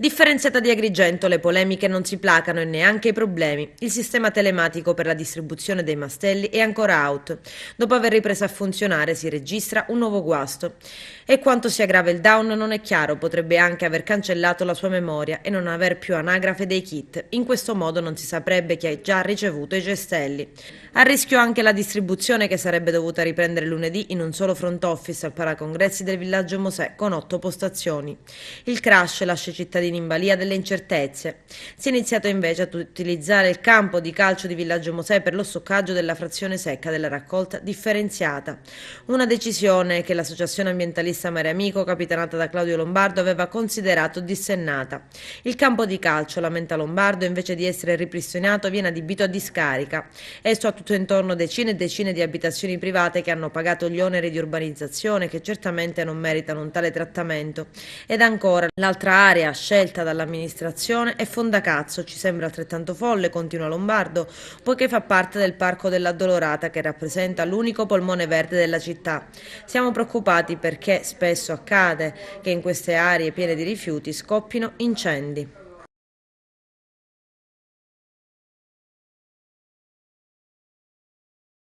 Differenziata di Agrigento, le polemiche non si placano e neanche i problemi. Il sistema telematico per la distribuzione dei mastelli è ancora out. Dopo aver ripreso a funzionare si registra un nuovo guasto. E quanto sia grave il down non è chiaro, potrebbe anche aver cancellato la sua memoria e non aver più anagrafe dei kit. In questo modo non si saprebbe chi ha già ricevuto i cestelli. A rischio anche la distribuzione che sarebbe dovuta riprendere lunedì in un solo front office al Paracongressi del Villaggio Mosè con 8 postazioni. Il crash lascia i cittadini in balia delle incertezze. Si è iniziato invece ad utilizzare il campo di calcio di Villaggio Mosè per lo stoccaggio della frazione secca della raccolta differenziata. Una decisione che l'associazione ambientalista Mare Amico, capitanata da Claudio Lombardo, aveva considerato dissennata. Il campo di calcio, lamenta Lombardo, invece di essere ripristinato viene adibito a discarica. Esso ha tutto intorno decine e decine di abitazioni private che hanno pagato gli oneri di urbanizzazione che certamente non meritano un tale trattamento. Ed ancora, l'altra area scelta dall'amministrazione è Fondacazzo, ci sembra altrettanto folle, continua Lombardo, poiché fa parte del Parco dell'Addolorata che rappresenta l'unico polmone verde della città. Siamo preoccupati perché spesso accade che in queste aree piene di rifiuti scoppino incendi.